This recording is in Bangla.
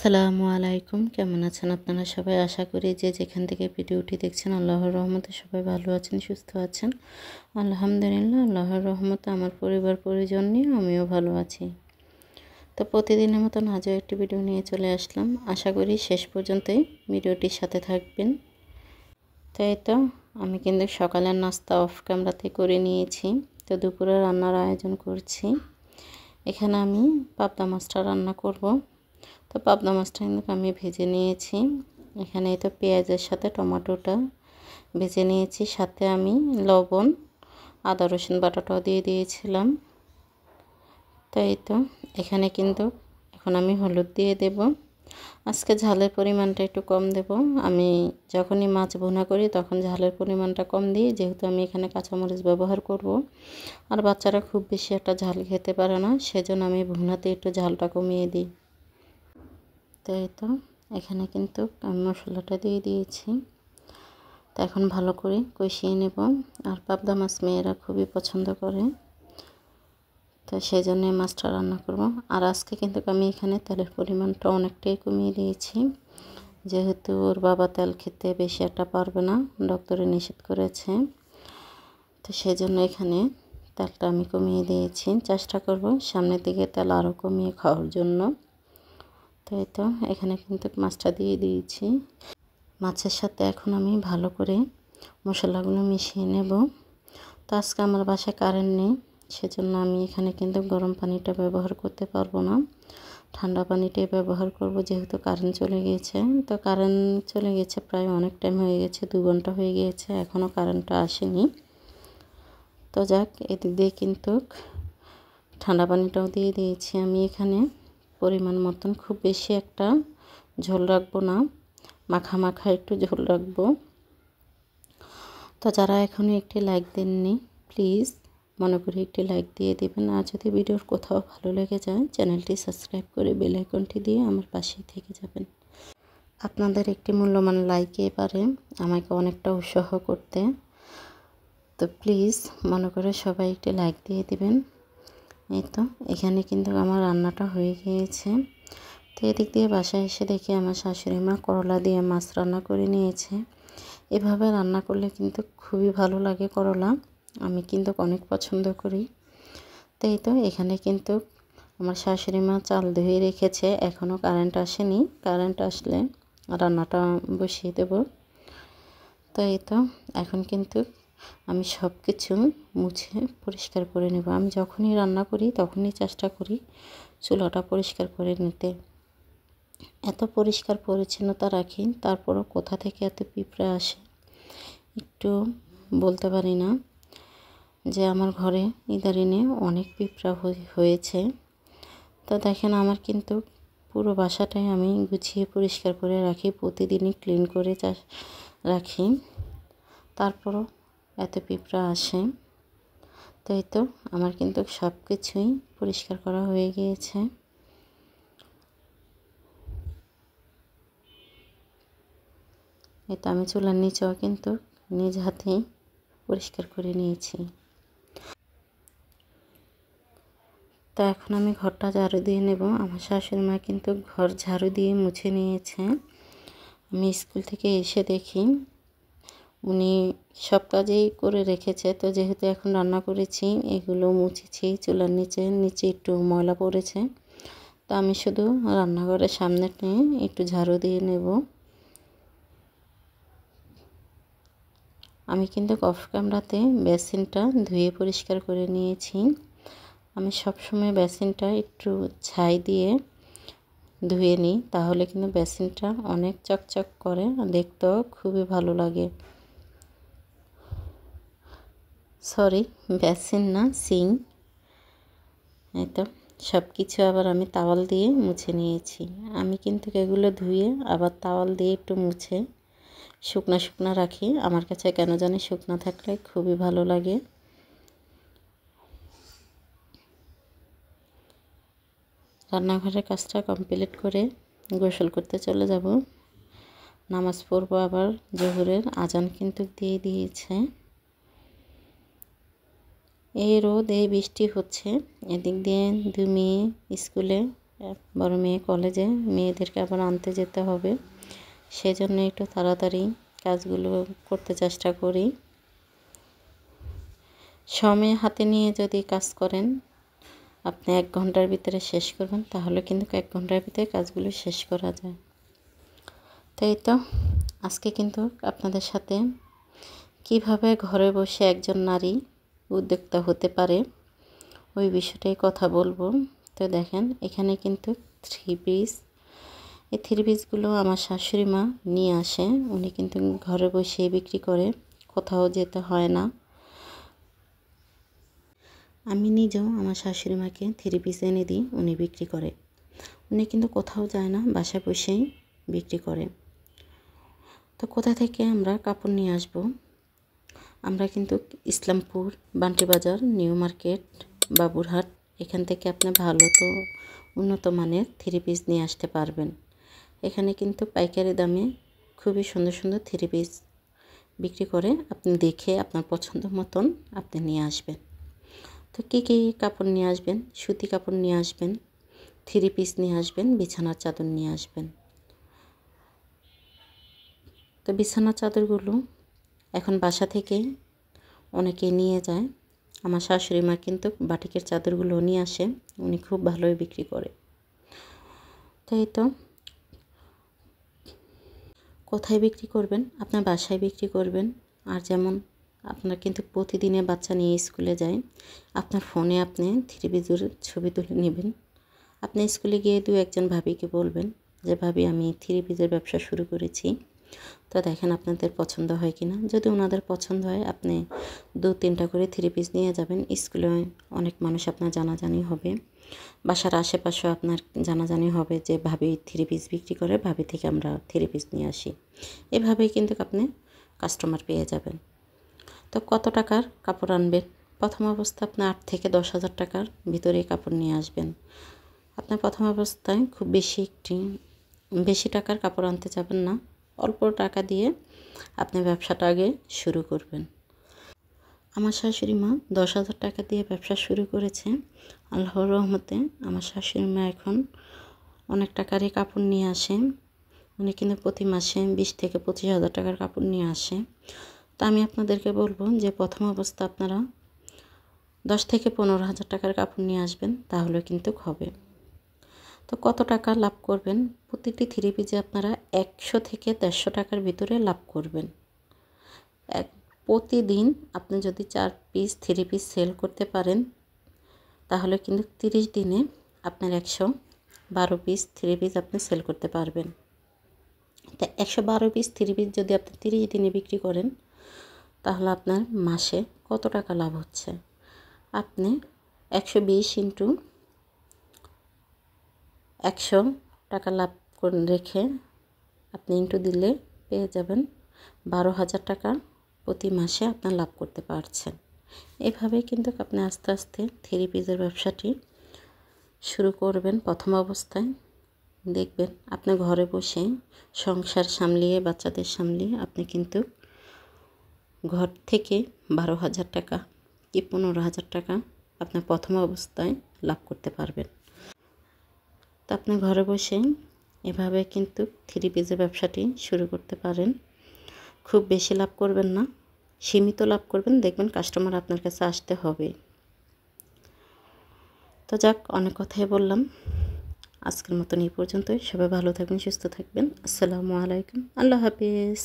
আসসালামু আলাইকুম, কেমন আছেন আপনারা সবাই? আশা করি যে যেখান থেকে ভিডিওটি দেখছেন আল্লাহর রহমতে সবাই ভালো আছেন, সুস্থ আছেন। আলহামদুলিল্লাহ, আল্লাহর রহমতে আমার পরিবার পরিজন নিয়ে আমিও ভালো আছি। তো প্রতিদিনের মতন আজও একটি ভিডিও নিয়ে চলে আসলাম। আশা করি শেষ পর্যন্তই ভিডিওটির সাথে থাকবেন। তো এই তো আমি কিন্তু সকালের নাস্তা অফ ক্যামেরাতে করে নিয়েছি। তো দুপুরে রান্নার আয়োজন করছি। এখানে আমি পাবদা মাছটা রান্না করব। তো পাবদা মাছটা কিন্তু আমি ভেজে নিয়েছি। এখানে তো পেঁয়াজের সাথে টমেটোটা ভেজে নিয়েছি, সাথে আমি লবণ আদা রসুন বাটাটাও দিয়ে দিয়েছিলাম। তো এই তো এখানে কিন্তু এখন আমি হলুদ দিয়ে দেব। আজকে ঝালের পরিমাণটা একটু কম দেব। আমি যখনই মাছ ভুনা করি তখন ঝালের পরিমাণটা কম দিই, যেহেতু আমি এখানে কাঁচামরিচ ব্যবহার করব। আর বাচ্চারা খুব বেশি একটা ঝাল খেতে পারে না, সেজন্য আমি ভুনাতে একটু ঝালটা কমিয়ে দিই। তো এই তো এখানে কিন্তু আমি মশলাটা দিয়ে দিয়েছি। তো এখন ভালো করে কষিয়ে নেব। আর পাবদা মাছ মেয়েরা খুবই পছন্দ করে, তো সেই জন্য মাছটা রান্না করব। আর আজকে কিন্তু আমি এখানে তেলের পরিমাণটা অনেকটাই কমিয়ে দিয়েছি, যেহেতু ওর বাবা তেল খেতে বেশি একটা পারবে না, ডক্টরে নিষেধ করেছে। তো সেই জন্য এখানে তেলটা আমি কমিয়ে দিয়েছি, চেষ্টা করব সামনের দিকে তেল আরও কমিয়ে খাওয়ার জন্য। তো এই তো এখানে কিন্তু মাছটা দিয়ে দিয়েছি। মাছের সাথে এখন আমি ভালো করে মশলাগুলো মিশিয়ে নেব। তো আজকে আমার বাসায় কারেন্ট নেই, সেজন্য আমি এখানে কিন্তু গরম পানিটা ব্যবহার করতে পারবো না, ঠান্ডা পানিটাই ব্যবহার করব, যেহেতু কারেন্ট চলে গিয়েছে। তো কারেন্ট চলে গেছে প্রায় অনেক টাইম হয়ে গেছে, 2 ঘন্টা হয়ে গিয়েছে, এখনও কারেন্টটা আসেনি। তো যাক, এদিক দিয়ে কিন্তু ঠান্ডা পানিটাও দিয়ে দিয়েছি আমি এখানে পরিমাণ মতন। খুব বেশি একটা ঝোল রাখবো না, মাখা মাখা একটু ঝোল রাখবো। তো যারা এখনও একটি লাইক দেননি, প্লিজ মনে করে একটি লাইক দিয়ে দেবেন। আর যদি ভিডিওর কোথাও ভালো লেগে যায় চ্যানেলটি সাবস্ক্রাইব করে বেল আইকনটি দিয়ে আমার পাশেই থেকে যাবেন। আপনাদের একটি মূল্যবান লাইকে পারে আমাকে অনেকটা উৎসাহ করতে। তো প্লিজ মনে করে সবাই একটি লাইক দিয়ে দিবেন। এই তো এখানে কিন্তু আমার রান্নাটা হয়ে গিয়েছে। তো এদিক দিয়ে বাসায় এসে দেখি আমার শাশুড়ি মা করলা দিয়ে মাছ রান্না করে নিয়েছে। এভাবে রান্না করলে কিন্তু খুবই ভালো লাগে করলা, আমি কিন্তু অনেক পছন্দ করি। তো এই তো এখানে কিন্তু আমার শাশুড়ি মা চাল ধুয়ে রেখেছে, এখনও কারেন্ট আসেনি, কারেন্ট আসলে রান্নাটা বসিয়ে দেব। তো এই তো এখন কিন্তু আমি সব কিছু মুছে পরিষ্কার করে নেব। আমি যখনই রান্না করি তখনই চেষ্টা করি চুলাটা পরিষ্কার করে নিতে। এত পরিষ্কার পরিচ্ছন্নতা রাখি, তারপরও কোথা থেকে এত পিঁপড়া আসে একটু বলতে পারি না। যে আমার ঘরে ইদারিনে অনেক পিঁপড়া হয়েছে। তো দেখেন আমার কিন্তু পুরো বাসাটাই আমি গুছিয়ে পরিষ্কার করে রাখি, প্রতিদিনই ক্লিন করে রাখি, তারপরও এত পিঁপড়া আসে। তো এই তো আমার কিন্তু সব কিছুই পরিষ্কার করা হয়ে গিয়েছে। এই তো আমি চুলার নিচেও কিন্তু নিজ হাতেই পরিষ্কার করে নিয়েছি। তো এখন আমি ঘরটা ঝাড়ু দিয়ে নেব। আমার শাশুড়ি মা কিন্তু ঘর ঝাড়ু দিয়ে মুছে নিয়েছে। আমি স্কুল থেকে এসে দেখি উনি সব কাজেই করে রেখেছে। তো যেহেতু এখন রান্না করেছি, এগুলো মুছেছি, চুলার নিচে একটু ময়লা পড়েছে, তো আমি শুধু রান্নাঘরের সামনে নিয়ে একটু ঝাড়ু দিয়ে নেব। আমি কিন্তু অফ ক্যামেরাতে বেসিনটা ধুয়ে পরিষ্কার করে নিয়েছি। আমি সবসময় বেসিনটা একটু ছাই দিয়ে ধুয়ে নিই, তাহলে কিন্তু বেসিনটা অনেক চকচক করে, দেখতেও খুবই ভালো লাগে। সরি, বেসিন না, সিঙ্ক। এই তো সব কিছু আবার আমি তাওয়াল দিয়ে মুছে নিয়েছি। আমি কিন্তু এগুলো ধুয়ে আবার তাওয়াল দিয়ে একটু মুছে শুকনা শুকনা রাখি, আমার কাছে কেন জানি শুকনা থাকলে খুবই ভালো লাগে। রান্নাঘরের কাজটা কমপ্লিট করে গোসল করতে চলে যাব, নামাজ পড়বো। আবার জোহরের আজান কিন্তু দিয়ে দিয়েছে। এই রোদ এই বৃষ্টি হচ্ছে, এদিক দিয়ে 2 মেয়ে স্কুলে বড় মেয়ে কলেজে, মেয়েদেরকে আবার আনতে যেতে হবে, সেজন্য একটু তাড়াতাড়ি কাজগুলো করতে চেষ্টা করি। সময় হাতে নিয়ে যদি কাজ করেন, আপনি 1 ঘন্টার ভিতরে শেষ করবেন, তাহলে কিন্তু 1 ঘন্টার ভিতরে কাজগুলো শেষ করা যায়। তো এই তো আজকে কিন্তু আপনাদের সাথে কিভাবে ঘরে বসে একজন নারী উদ্যোক্তা হতে পারে ওই বিষয়টাই কথা বলবো। তো দেখেন, এখানে কিন্তু 3 পিস, এই 3 পিসগুলো আমার শাশুড়ি মা নিয়ে আসে। উনি কিন্তু ঘরে বসে বিক্রি করে, কোথাও যেতে হয় না। আমি নিজেও আমার শাশুড়ি মাকে 3 পিস এনে দিই, উনি বিক্রি করে। উনি কিন্তু কোথাও যায় না, বাসায় বসেই বিক্রি করে। তো কোথা থেকে আমরা কাপড় নিয়ে আসব? আমরা কিন্তু ইসলামপুর, বান্টি বাজার, নিউ মার্কেট, বাবুরহাট, এখান থেকে আপনি ভালো তো উন্নত মানের 3 পিস নিয়ে আসতে পারবেন। এখানে কিন্তু পাইকারি দামে খুবই সুন্দর সুন্দর 3 পিস বিক্রি করে। আপনি দেখে আপনার পছন্দ মতন আপনি নিয়ে আসবেন। তো কী কী কাপড় নিয়ে আসবেন? সুতি কাপড় নিয়ে আসবেন, 3 পিস নিয়ে আসবেন, বিছানার চাদর নিয়ে আসবেন। তো বিছানার চাদরগুলো এখন বাসা থেকে অনেকে নিয়ে যায়। আমার শাশুড়ি মা কিন্তু বাটিকের চাদরগুলো নিয়ে আসে, উনি খুব ভালোই বিক্রি করে। তো এই তো কোথায় বিক্রি করবেন? আপনার বাসায় বিক্রি করবেন। আর যেমন আপনার কিন্তু প্রতিদিনে বাচ্চা নিয়ে স্কুলে যায়, আপনার ফোনে আপনি 3 পিসের ছবি তুলে নেবেন। আপনি স্কুলে গিয়ে 2-1 ভাবিকে বলবেন যে, ভাবি আমি 3 পিসের ব্যবসা শুরু করেছি, তো দেখেন আপনাদের পছন্দ হয় কি না। যদি ওনাদের পছন্দ হয়, আপনি 2-3টা করে 3 পিস নিয়ে যাবেন। স্কুলে অনেক মানুষ আপনার জানাজানি হবে, বাসার আশেপাশেও আপনার জানাজানি হবে যে ভাবি 3 পিস বিক্রি করে, ভাবি থেকে আমরা 3 পিস নিয়ে আসি। এভাবেই কিন্তু আপনি কাস্টমার পেয়ে যাবেন। তো কত টাকার কাপড় আনবেন? প্রথম অবস্থা আপনি 8 থেকে 10,000 টাকার ভিতরে কাপড় নিয়ে আসবেন। আপনার প্রথম অবস্থায় খুব বেশি টাকার কাপড় আনতে যাবেন না, অল্প টাকা দিয়ে আপনি ব্যবসাটা আগে শুরু করবেন। আমার শাশুড়ি মা 10,000 টাকা দিয়ে ব্যবসা শুরু করেছে। আল্লাহর রহমতে আমার শাশুড়ি মা এখন অনেক টাকারই কাপড় নিয়ে আসে। উনি কিন্তু প্রতি মাসে 20 থেকে 25,000 টাকার কাপড় নিয়ে আসে। তো আমি আপনাদেরকে বলবো যে প্রথম অবস্থা আপনারা 10 থেকে 15,000 টাকার কাপড় নিয়ে আসবেন, তাহলে কিন্তু হবে। তো কত টাকা লাভ করবেন? প্রতিটি 3 পিসে আপনারা 100 থেকে 150 টাকার ভিতরে লাভ করবেন। প্রতিদিন আপনি যদি 4 পিস 3 পিস সেল করতে পারেন, তাহলে কিন্তু 30 দিনে আপনার 112 পিস 3 পিস আপনি সেল করতে পারবেন। তা 112 পিস 3 পিস যদি আপনি 30 দিনে বিক্রি করেন, তাহলে আপনার মাসে কত টাকা লাভ হচ্ছে? আপনি 120 ইন্টু 100 টাকা লাভ রেখে আপনি ইন্টু দিলে পেয়ে যাবেন 12,000 টাকা প্রতি মাসে আপনার লাভ করতে পারছেন। এভাবেই কিন্তু আপনি আস্তে আস্তে 3 পিসের ব্যবসাটি শুরু করবেন। প্রথম অবস্থায় দেখবেন আপনি ঘরে বসে সংসার সামলিয়ে, বাচ্চাদের সামলিয়ে আপনি কিন্তু ঘর থেকে 12,000 টাকা কি 15,000 টাকা আপনার প্রথম অবস্থায় লাভ করতে পারবেন। তো আপনি ঘরে বসে এভাবে কিন্তু 3 পিসের ব্যবসাটি শুরু করতে পারেন। খুব বেশি লাভ করবেন না, সীমিত লাভ করবেন, দেখবেন কাস্টমার আপনার কাছে আসতে হবে। তো যাক, অনেক কথাই বললাম, আজকের মতন এই পর্যন্তই। সবাই ভালো থাকবেন, সুস্থ থাকবেন। আসসালামু আলাইকুম, আল্লাহ হাফিজ।